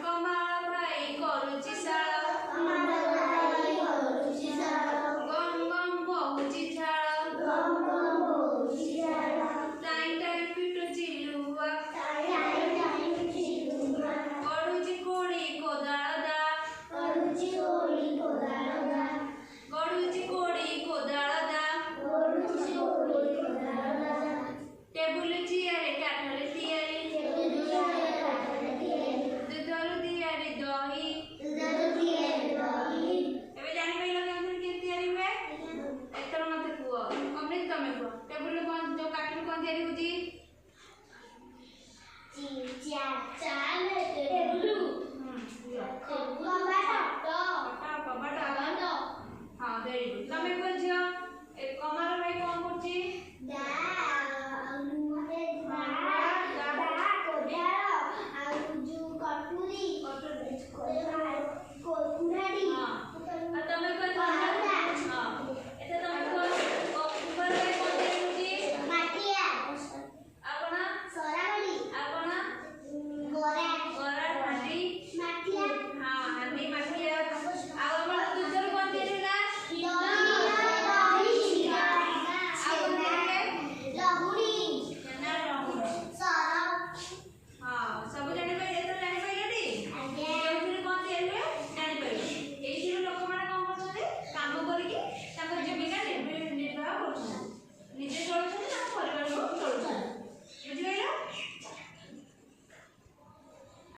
कमाल भाई करुची शाल गम गम बहुची झाल टाई टाई पिटुची लुआ गडुची कोड़ी कोदाल दा गडुची कोड़ी कोदाल दा टेबुल चियारे काठरे तियारी दूधरु तियारी दही एबे जानि पहिलो के तियारी हुए एतर मते कुओ अमृत तमे कुओ टेबुल कोन जो काठरे कोन तियारी होची चार